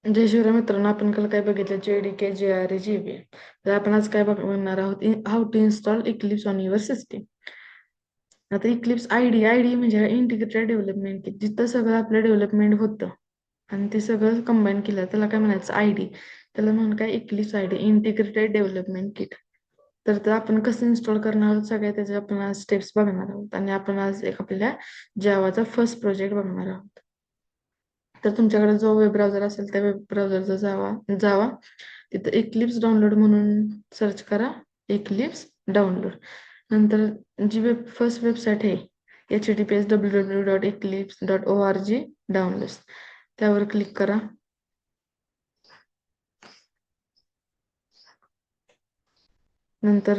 जय शिवराय मित्रांनो, आपण काल काय बघितलं? JDK, JRE, JVM. तर आपण आज काय बघणार आहोत? How to install Eclipse on your system. आता इक्लिप्स आयडी म्हणजे इंटिग्रेटेड डेव्हलपमेंट किट, जिथं सगळं आपलं डेव्हलपमेंट होतं आणि ते सगळं कंबाईन केलं त्याला काय म्हणायचं? आयडी. त्याला म्हणून काय? Eclipse ID, integrated development kit. तर ते आपण कसं इन्स्टॉल करणार आहोत सगळ्या त्याच्या आपण आज स्टेप्स बघणार आहोत आणि आपण आज एक आपल्या जावाचा फर्स्ट प्रोजेक्ट बघणार आहोत. तर तुमच्याकडे जो वेब ब्राउझर असेल त्या वेब ब्राउझरचा जावा जावा तिथं इक्लिप्स डाउनलोड म्हणून सर्च करा. Eclipse download. नंतर जी फर्स्ट वेबसाईट आहे https://www.eclipse.org डाउनलोड्स, त्यावर क्लिक करा. नंतर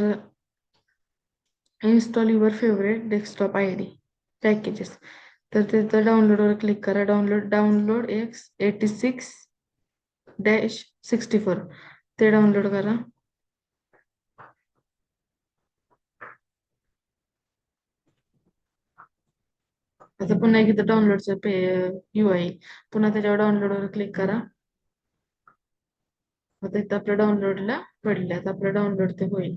install your favourite desktop ID packages, तर तिथं डाउनलोडवर क्लिक करा. डाउनलोड x86-64 ते डाउनलोड करा. आता पुन्हा एकदा डाउनलोडचं UI, पुन्हा त्याच्यावर डाउनलोडवर क्लिक करा. आता इथं आपलं डाउनलोडला पडले. आता आपलं डाउनलोड ते होईल.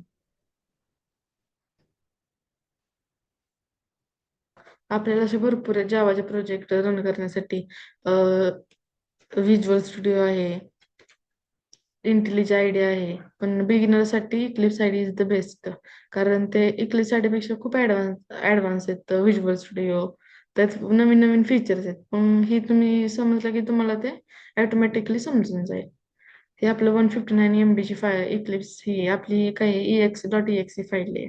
आपल्याला असे भरपूर जावाचे प्रोजेक्ट रन करण्यासाठी व्हिज्युअल स्टुडिओ आहे, इंटेलिज आयडी आहे, पण बिगिनरसाठी Eclipse ID is the best. कारण ते इक्लिप्स आयडी पेक्षा खूप ऍडव्हान्स आहेत व्हिज्युअल स्टुडिओ. त्यात नवीन नवीन फीचर्स आहेत, पण ही तुम्ही समजलं की तुम्हाला ते ऑटोमॅटिकली समजून जाईल. हे आपलं 159 MB ची फाईल इक्लिप्स, ही आपली काय ex.exe फाईल आहे.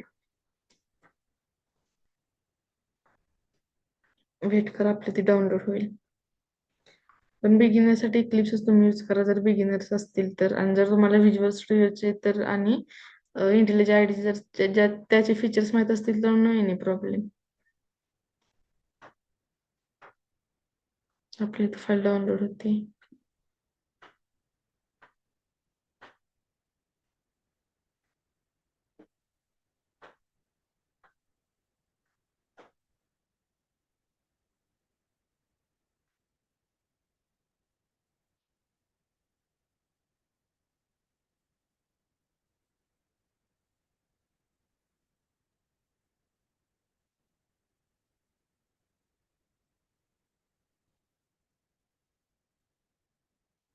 वेट करा, आपली ती डाउनलोड होईल. पण बिगिनरसाठी इक्लिप्सच तुम्ही यूज करा जर बिगिनर्स असतील तर. आणि जर तुम्हाला व्हिज्युअल स्टुडिओचे तर आणि इंटेलिज आयडी जर त्याचे फीचर्स माहीत असतील तर नो एनी प्रॉब्लेम. आपली इथं फाईल डाउनलोड होती.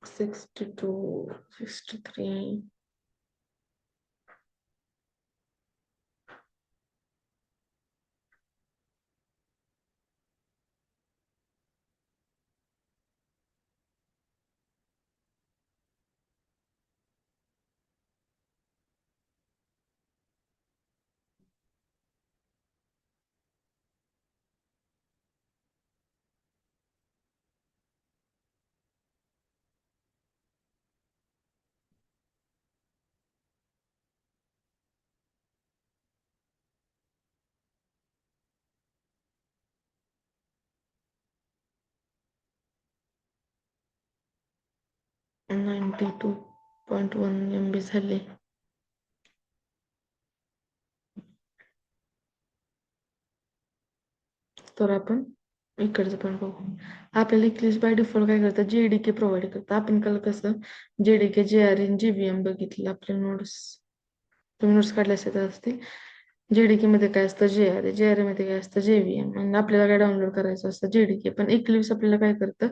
Sixty two 63. .1 MB झाले. तर आपण इकडचं पण बघू. आपल्याला इक्लिप्स बाय डिफॉल्ट काय करतं? JDK प्रोव्हाइड करतं. आपण काल कसं JDK, JRE आणि JVM बघितलं. आपले नोट्स तुम्ही नोट्स काढले असतील. JDK मध्ये काय असतं? JRE मध्ये काय असतं? JVM. आणि आपल्याला काय डाउनलोड करायचं असतं? JDK. पण इक्लिप्स आपल्याला काय करतं?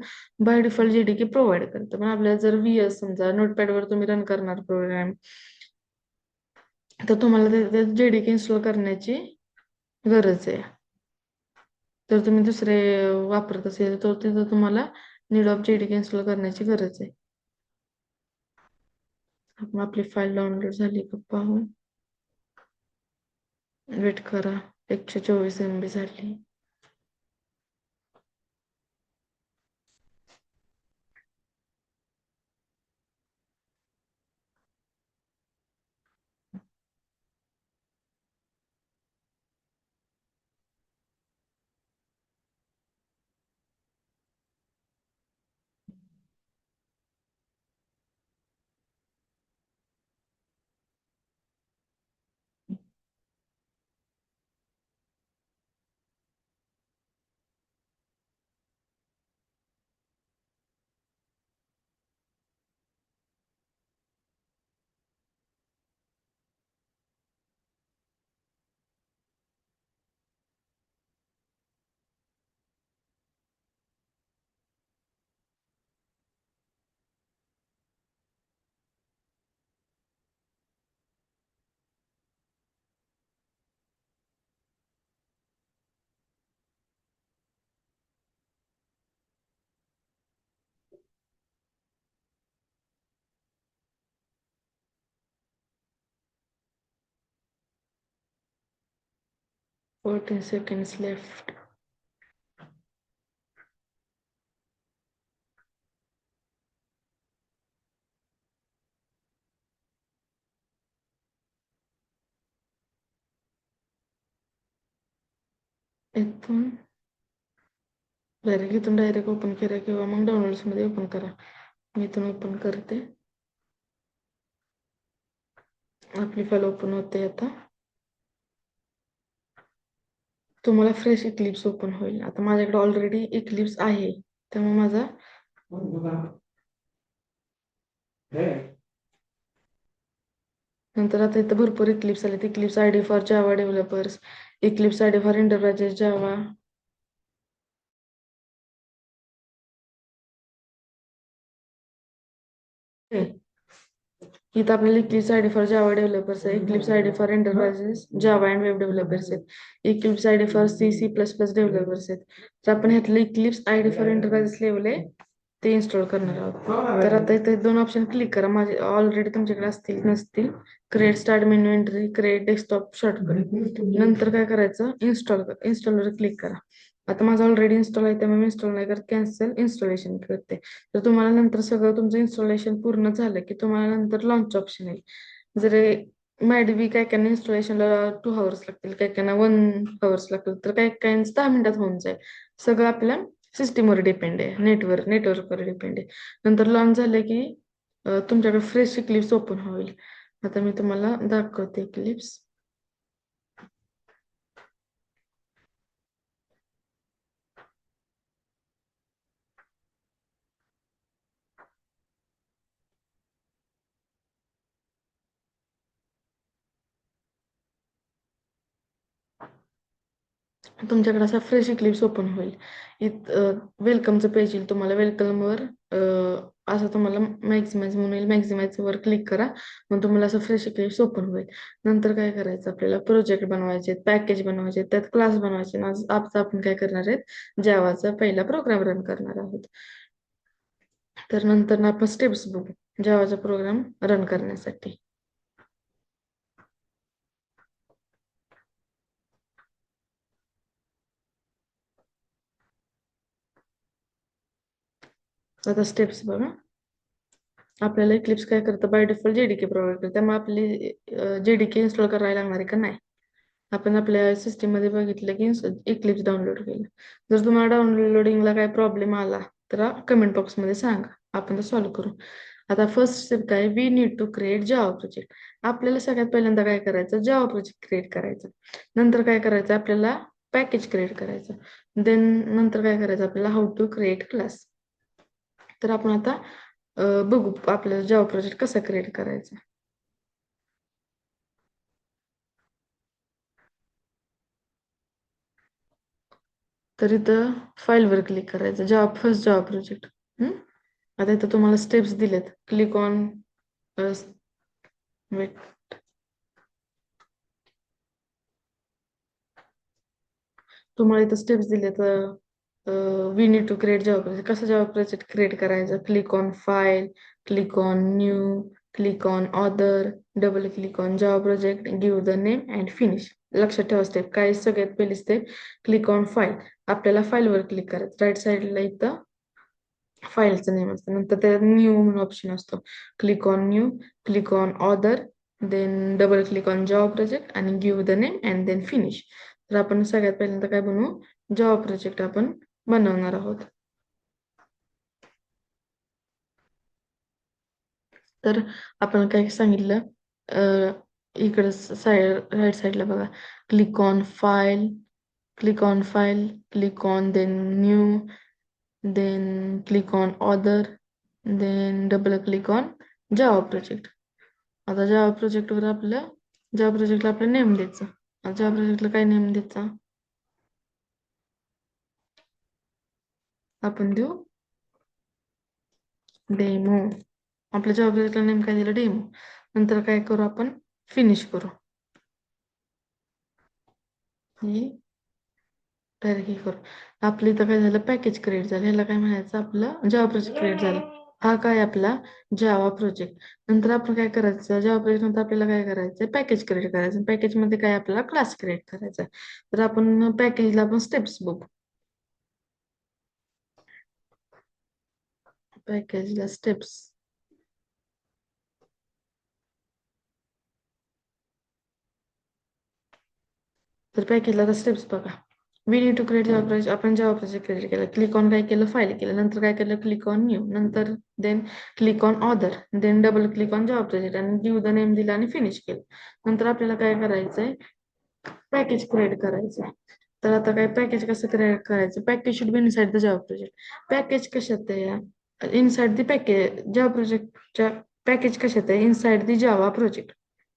बाय डिफॉल्ट JDK प्रोव्हाइड करतं. पण आपल्याला जर VS समजा नोटपॅडवर तुम्ही रन करणार प्रोग्राम, तर तुम्हाला ते JDK इन्स्टॉल करण्याची गरज आहे. जर तुम्ही दुसरे वापरत असेल तर तिथं तुम्हाला नीड ऑफ JDK इन्स्टॉल करण्याची गरज आहे. आपण आपली फाईल डाउनलोड झाली का पाहू. वेट करा. 124 MB झाली. 14 seconds left. इथून डायरेक्ट इथून डायरेक्ट ओपन करा किंवा मग डाउनलोड्स मध्ये ओपन करा. मी इथून ओपन करते. आपली फाईल ओपन होते. आता तुम्हाला फ्रेश इक्लिप्स ओपन होईल. आता माझ्याकडे ऑलरेडी इक्लिप्स आहे, त्यामुळे माझा नंतर आता इथं भरपूर इक्लिप्स आले. Eclipse ID for Java developers, Eclipse ID for enterprises Java, इथं आपल्याला Eclipse ID for Java developers आहे, Eclipse ID for enterprises Java and web developers आहेत, Eclipse ID for C++ developers आहेत. तर आपण ह्यातलं Eclipse ID for enterprises level आहे ते इन्स्टॉल करणार आहोत. तर आता इथे 2 ऑप्शन क्लिक करा. माझे ऑलरेडी तुमच्याकडे असतील नसतील. Create start menu entry, create desktop shortcut. नंतर काय करायचं, इन्स्टॉलवर क्लिक करा. आता माझं ऑलरेडी इन्स्टॉल आहे, त्यामुळे मी इन्स्टॉल नाही करत, कॅन्सल इन्स्टॉलेशन करते. तर तुम्हाला नंतर सगळं तुमचं इन्स्टॉलेशन पूर्ण झालं की तुम्हाला नंतर लॉन्च ऑप्शन येईल. जर बी काय काय इन्स्टॉलेशनला 2 hours लागतील, काय काय 1 hours लागतील, तर काय काय 10 मिनिटात होऊन जाईल. सगळं आपल्या सिस्टीमवर डिपेंड आहे, नेटवर्कवर डिपेंड आहे. नंतर लॉन्च झालं की तुमच्याकडे फ्रेश क्लिप्स ओपन होईल. आता मी तुम्हाला दाखवते क्लिप्स. तुमच्याकडे असा फ्रेश इक्लिप्स ओपन होईल. वेलकमचं पेज येईल तुम्हाला. वेलकमवर असं तुम्हाला मॅक्झिमाइज म्हणून येईल. मॅक्झिमाइज वर क्लिक करा, मग तुम्हाला असं फ्रेश इक्लिप्स ओपन होईल. नंतर काय करायचं, आपल्याला प्रोजेक्ट बनवायचे, पॅकेज बनवायचे, त्यात क्लास बनवायचे. आज आपण काय करणार आहेत, जावाचा पहिला प्रोग्राम रन करणार आहोत. तर नंतर आपण स्टेप्स बघू जावाचा प्रोग्राम रन करण्यासाठी. आता स्टेप्स बघा. आपल्याला इक्लिप्स काय करतं, बाय डिफॉल्ट जेडीके प्रोव्हाइड करतं, त्यामुळे आपली जेडीके इन्स्टॉल करायला लागणार आहे का नाही. आपण आपल्या सिस्टीम मध्ये बघितलं की इक्लिप्स डाउनलोड केलं. जर तुम्हाला डाउनलोडिंगला काय प्रॉब्लेम आला तर कमेंट बॉक्स मध्ये सांगा, आपण ते सॉल्व्ह करू. आता फर्स्ट स्टेप काय, we need to create Java project. आपल्याला सगळ्यात पहिल्यांदा काय करायचं, जावा प्रोजेक्ट क्रिएट करायचं. नंतर काय करायचं, आपल्याला पॅकेज क्रिएट करायचं. देन नंतर काय करायचं, आपल्याला हाऊ टू क्रिएट क्लास. तर आपण आता बघू आपल्याला जावा प्रोजेक्ट कसा क्रिएट करायचा. तर इथं फाईलवर क्लिक करायचं, फर्स्ट जावा प्रोजेक्ट. आता इथं तुम्हाला स्टेप्स दिलेत. क्लिक ऑन वेट, तुम्हाला इथं स्टेप्स दिलेत. We need to create Java project. कसं जावा प्रोजेक्ट क्रिएट करायचं, click on file, click on new, click on other, double click on Java project, give the name and finish. लक्षात ठेवा step काय, सगळ्यात पहिली स्टेप क्लिक ऑन फाईल. आपल्याला फाईलवर click करायचं. राईट साईडला इथं फाईलचं नेम असतं, नंतर त्यात न्यू म्हणून ऑप्शन असतो. Click on new, click on other, then double click on Java project आणि give the name and then finish. तर आपण सगळ्यात पहिल्यांदा काय बनवू, जावा प्रोजेक्ट आपण बनवणार आहोत. तर आपण काय सांगितलं, इकडे राईट साईडला बघा, click on file, click on file, click on then new, then click on other, then double click on Java project. आता जावा प्रोजेक्टला आपलं नेम द्यायचं. आता जावा प्रोजेक्टला काय नेम द्यायचा, आपण देऊ डेमो. आपल्या जावा प्रोजेक्टला नेम काय दिलं, डेमो. नंतर काय करू, आपण फिनिश करू. ही डायरेक्ट करू. आपलं इथं काय झालं, पॅकेज क्रिएट झालं. ह्याला काय म्हणायचं, आपलं जावा प्रोजेक्ट क्रिएट झालं. हा काय आपला जावा प्रोजेक्ट. नंतर आपण काय करायचं, जावा प्रोजेक्ट नंतर आपल्याला काय करायचं, पॅकेज क्रिएट करायचं. पॅकेज मध्ये काय आपल्याला क्लास क्रिएट करायचा. तर आपण पॅकेजला आपण स्टेप्स बघू. पॅकेजला स्टेप्स. तर पॅकेजला स्टेप्स बघा. We need to create Java project. आपण जावा प्रोजेक्ट क्रिएट केला. क्लिक ऑन काय केलं, फाईल केलं. नंतर काय केलं, क्लिक ऑन न्यू. नंतर then click on other. Then double click on Java project आणि गिव्ह द नेम दिला आणि फिनिश केलं. नंतर आपल्याला काय करायचंय, पॅकेज क्रिएट करायचंय. तर आता काय पॅकेज कसं क्रिएट करायचं, package should be inside the Java project. Package कशात आहे, इनसाइड द पॅकेज जावा प्रोजेक्टच्या. पॅकेज कशात आहे, इनसाइड द जावा प्रोजेक्ट.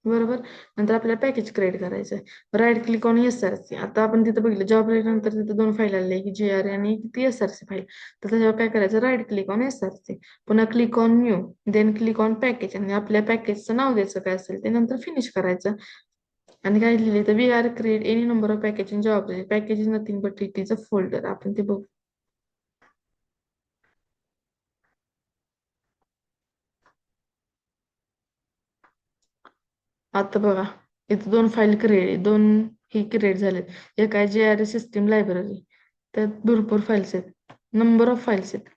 बरोबर. नंतर आपल्याला पॅकेज क्रिएट करायचं आहे. Right click on SRC. आता आपण तिथं बघितलं जॉब नंतर तिथं दोन फाईल आले की JR आणि ती एसआरसी फाईल. तर त्याच्यावर काय करायचं, राईट क्लिक ऑन एसआरसी. पुन्हा click on new. Then click on package आणि आपल्या पॅकेजचं नाव द्यायचं काय असेल ते, नंतर फिनिश करायचं. आणि काय लिहिले तर we are create any number of package in job. Package is nothing but it is a folder. आपण ते बघू. आता बघा, इथं दोन फाईल क्रिएट, दोन ही क्रिएट झालेत. एक आहे JR सिस्टीम लायब्ररी. त्यात भरपूर फाईल्स आहेत, नंबर ऑफ फाईल्स आहेत.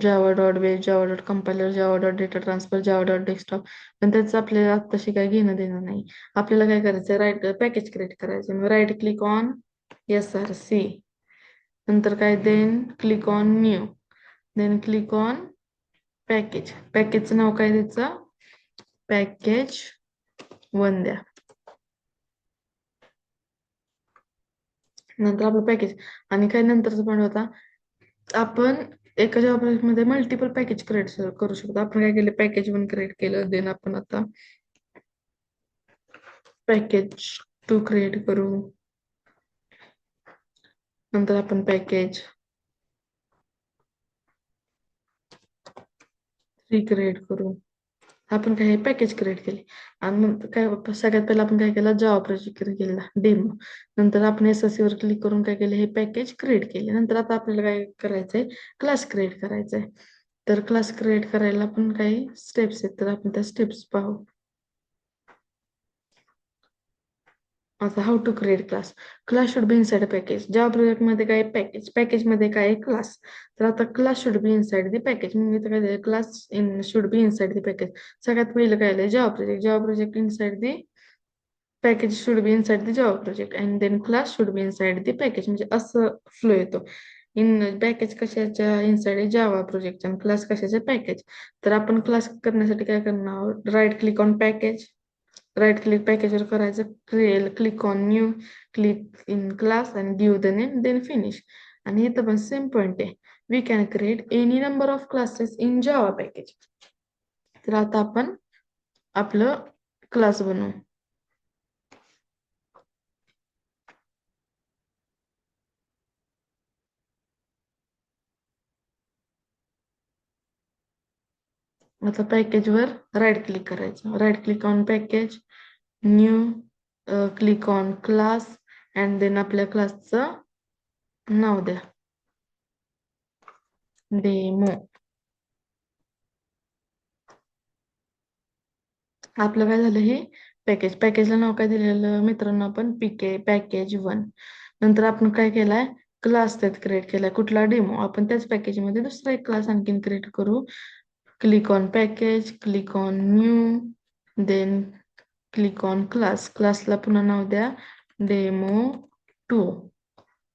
Java dot base, Java dot compiler, Java dot data transfer, Java dot desktop. पण त्याचं आपल्याला आत्ताशी काय घेणं देणं नाही. आपल्याला काय करायचं, राईट पॅकेज क्रिएट करायचं. Right click on SRC. नंतर काय, then click on new. Then click on package. पॅकेजचं नाव काय द्यायचं, पॅकेज 1 द्या. नंतर आपलं पॅकेज. आणि काय नंतरचा पॉईंट होता, आपण एका जॉब मध्ये मल्टिपल पॅकेज क्रिएट करू शकतो. आपण काय केलं, पॅकेज 1 क्रिएट केलं. देन आपण आता पॅकेज 2 क्रिएट करू. नंतर आपण पॅकेज 3 क्रिएट करू. आपण काय पॅकेज क्रिएट केले. आणि नंतर काय, सगळ्यात पहिला आपण काय केलं, जावा प्रोजेक्ट क्रिएट केला डेमो. नंतर आपण SSC वर क्लिक करून काय केलं, हे पॅकेज क्रिएट केले. नंतर आता आपल्याला काय करायचंय, क्लास क्रिएट करायचंय. तर क्लास क्रिएट करायला पण काही स्टेप्स आहेत, तर आपण त्या स्टेप्स पाहू. आता how to create class. Class should be inside a package. Java project मध्ये काय, पॅकेज. पॅकेज मध्ये काय, क्लास. तर आता class should be inside the package. म्हणजे काय, class in should be inside the package. सगळ्यात पहिलं काय आलंय, Java project. Java project inside the package should be inside the Java project and then class should be inside the package. म्हणजे असं flow येतो. In package कशाच्या, inside Java project आणि class कशाच्या, पॅकेज. तर आपण क्लास करण्यासाठी काय करणार, right click on package. Right click पॅकेजवर करायचं, click on new, click in class आणि give the name, then finish. आणि इथं पण सेम पॉइंट आहे, we can create any number of classes in Java package. तर आता आपण आपलं क्लास बनवू. आता पॅकेजवर राईट क्लिक करायचं. Right click on package, new, click on class and then आपल्या क्लासचं नाव द्या, डेमो. आपलं काय झालं, हे पॅकेज. पॅकेजला नाव काय दिलेलं मित्रांनो, आपण पॅकेज 1. नंतर आपण काय केलाय, क्लास त्यात क्रिएट केलाय, कुठला, डेमो. आपण त्याच पॅकेजमध्ये दुसरा एक क्लास आणखीन क्रिएट करू. Click on package, click on new, then click on class. क्लासला पुन्हा नाव द्या, डेमो 2.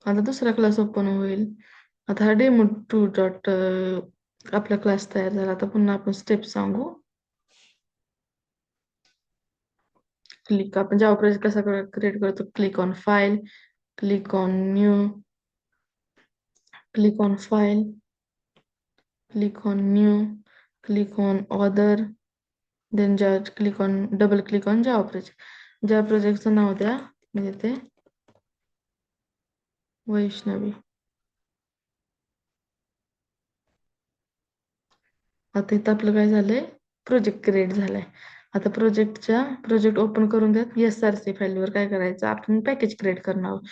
आता दुसरा क्लास ओपन होईल. आता हा डेमो 2 डॉट आपला क्लास तयार झाला. आता पुन्हा आपण स्टेप सांगू. क्लिक, आपण जावा प्रोजेक्ट कसा क्रिएट करतो, click on file, click on new, click on file, click on new, click on other, then click on, double click on Java project. Java प्रोजेक्टचं नाव द्या, म्हणजे ते वैष्णवी. आता इथं आपलं काय झालंय, प्रोजेक्ट क्रिएट झालाय. आता प्रोजेक्ट ओपन करून द्या. SRC फाईलवर काय करायचं, आपण पॅकेज क्रिएट करणार आहोत.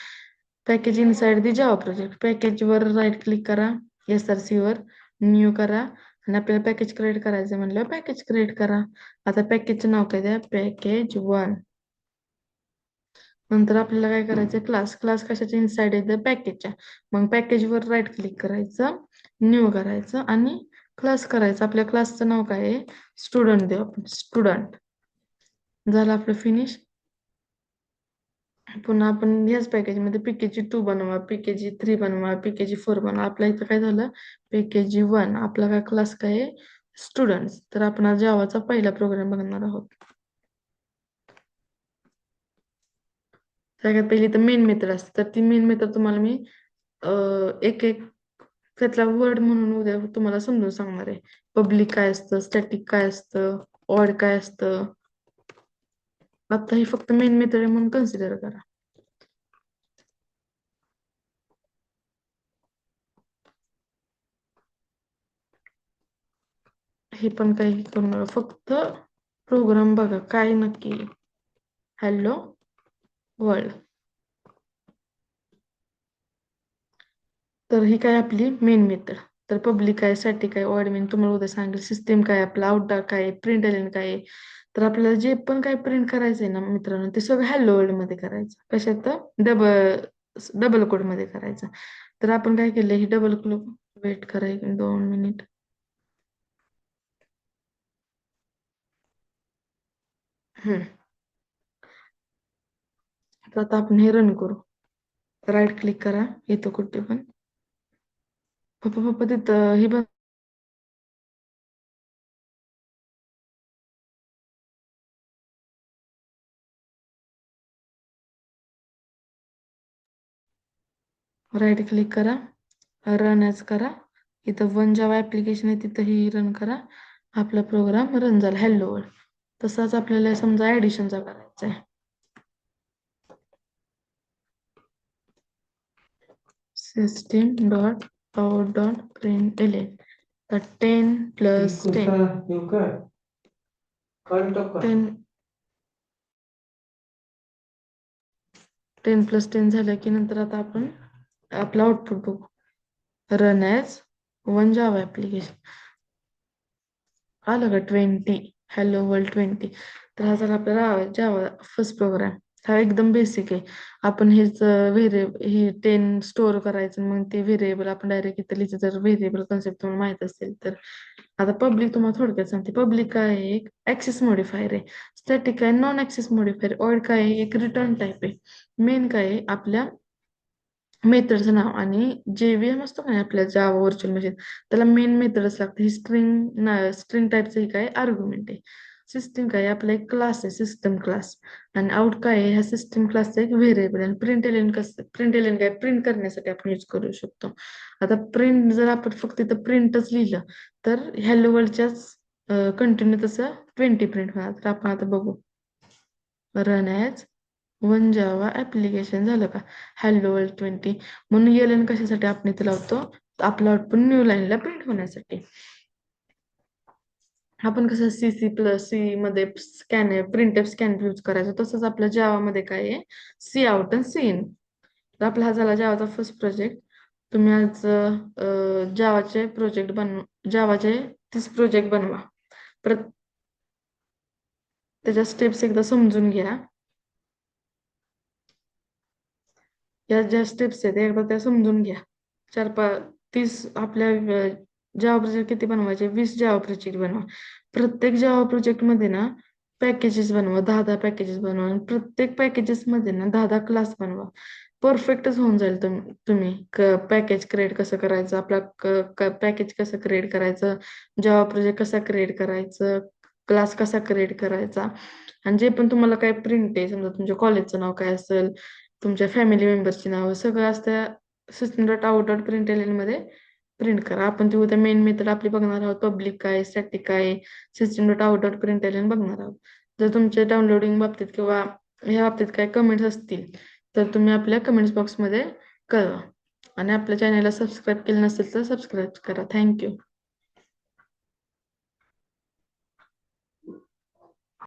Package inside the Java project. पॅकेजवर राईट क्लिक करा, SRC वर. न्यू करा आणि आपल्याला पॅकेज क्रिएट करायचं म्हणलं पॅकेज क्रिएट करा. आता पॅकेजचं नाव काय द्या, पॅकेज 1. नंतर आपल्याला काय करायचं, क्लास क्लास कशाच्या इनसाइड येतं, पॅकेजच्या. मग पॅकेजवर राईट क्लिक करायचं, न्यू करायचं आणि क्लास करायचं. आपल्या क्लासचं नाव काय आहे, स्टुडंट देऊ आपण, स्टुडंट. झालं आपलं फिनिश. पुन्हा आपण याच पॅकेजमध्ये पीकेजी 2 बनवा, पीकेजी 3 बनवा, पीकेजी 4 बनवा. आपल्या इथं काय झालं, पीकेजी 1. आपला काय क्लास काय आहे, स्टुडंट्स. तर आपण आज जावाचा पहिला प्रोग्राम बघणार आहोत. सगळ्यात पहिली तर मेन मेथड असते, तर ती मेन मेथड तुम्हाला मी एक एक त्यातला वर्ड म्हणून उद्या तुम्हाला समजून सांगणार आहे. पब्लिक काय असतं, स्टॅटिक काय असतं, ऑड काय असतं. आता ही फक्त मेन मेथड आहे म्हणून कन्सिडर करा. हे पण काही करू नका, फक्त प्रोग्राम बघा काय नक्की. Hello world. तर ही काय आपली मेन मेथड. तर पब्लिक काय, स्टॅटिक काय, ऑड मेन तुम्हाला उद्या सांगेल. सिस्टीम काय, आपला आउटडाक काय, प्रिंट एलिमेंट काय. तर आपल्याला जे पण काय प्रिंट करायचंय ना मित्रांनो, ते सगळं हॅलो वर्ल्ड मध्ये करायचं. कशात, डबल डबल कोड मध्ये करायचं. तर आपण काय केलं, ही डबल क्लिक, वेट करा 2 मिनिट. तर आता आपण हे रन करू. राईट क्लिक करा इथं कुठे पण. पप्पा पप्पा तिथं हे बघ, राईट क्लिक करा, रन ॲज करा. इथं 1 जावा ऍप्लिकेशन आहे, तिथंही रन करा. आपला प्रोग्राम रन झाला, हॅलो वर्ल्ड. तसाच आपल्याला समजा ऍडिशनचा करायचा आहे. System dot out dot println. तर 10 + 10 + 10 झालं की नंतर आता आपण आपलं आउटपुट बघू. Run as 1 Java application. आलं का 20, हॅलो वर्ल्ड 20. तर हा झाला आपल्याला जावा फर्स्ट प्रोग्राम. हा एकदम बेसिक आहे. आपण हेच व्हेरिएबल ही 10 स्टोअर करायचं, मग ते व्हेरिएबल आपण डायरेक्ट इथं लिहिचं. जर व्हेरिएबल कन्सेप्ट तुम्हाला माहित असेल तर. आता पब्लिक तुम्हाला थोडक्यात सांगते. पब्लिक काय आहे, एक ऍक्सेस मॉडिफायर आहे. स्टॅटिक आहे, नॉन ऍक्सेस मॉडिफायर. ऑड काय आहे, एक रिटर्न टाइप आहे. मेन काय आहे, आपल्या मेथडचं नाव. आणि JVM असतो का आपल्या जावा व्हर्च्युअल मशीन, त्याला मेन मेथडच लागते. ही स्ट्रिंग टाईपचं ही काय आर्ग्युमेंट आहे. सिस्टीम काय आपला एक क्लास आहे, सिस्टम क्लास. आणि आउट काय आहे, ह्या सिस्टम क्लासचा एक व्हेरिएबल. आणि प्रिंट एलिमेंट कसं, प्रिंट एलिमेंट काय, प्रिंट करण्यासाठी आपण यूज करू शकतो. आता प्रिंट जर आपण फक्त इथं प्रिंटच लिहिलं तर हॅलो वर्ल्डच्याच कंटिन्यू तसं 20 प्रिंट होणार. तर आपण आता बघू, रन ॲज 1 जावा ऍप्लिकेशन झालं का, हॅलो वर्ल्ड 20. म्हणून एल कशासाठी आपण इथे लावतो, आपलं आउटपुट न्यू लाईनला प्रिंट होण्यासाठी. आपण कसं C++ मध्ये प्रिंटफ स्कॅन यूज करायचो, तसंच आपल्या जावामध्ये काय आहे, सी आउट आणि सी इन. तर आपला हा झाला जावाचा फर्स्ट प्रोजेक्ट. तुम्ही आज जावाचे प्रोजेक्ट जावाचे 30 प्रोजेक्ट बनवा. त्याच्या स्टेप्स एकदा समजून घ्या. या ज्या स्टेप्स आहेत एकदा त्या समजून घ्या. 30 आपल्या जावा प्रोजेक्ट किती बनवायचे, 20 जावा प्रोजेक्ट बनवा. प्रत्येक जावा प्रोजेक्ट मध्ये ना पॅकेजेस बनवा, 10 पॅकेजेस बनवा. आणि प्रत्येक पॅकेजेस मध्ये ना 10 क्लास बनवा. परफेक्टच होऊन जाईल. तुम्ही पॅकेज क्रिएट कसं करायचं, आपला पॅकेज कसं क्रिएट करायचं, जावा प्रोजेक्ट कसा क्रिएट करायचं, क्लास कसा क्रिएट करायचा. आणि जे पण तुम्हाला काय प्रिंट आहे, समजा तुमच्या कॉलेजचं नाव काय असेल, तुमच्या फॅमिली मेंबर्सची नावं, सगळं असत्या सिस्टम डॉट आउट डॉट प्रिंटएलियन मध्ये प्रिंट करा. आपण ती उद्या मेन मेथड आपली बघणार आहोत. पब्लिक काय, स्टॅटिक काय, सिस्टम डॉट आउट डॉट प्रिंटएलियन बघणार आहोत. जर तुमच्या डाउनलोडिंग बाबतीत किंवा ह्या बाबतीत काय कमेंट्स असतील तर तुम्ही आपल्या कमेंट्स बॉक्समध्ये कळवा. आणि आपल्या चॅनलला सबस्क्राईब केलं नसेल तर सबस्क्राईब करा. थँक्यू.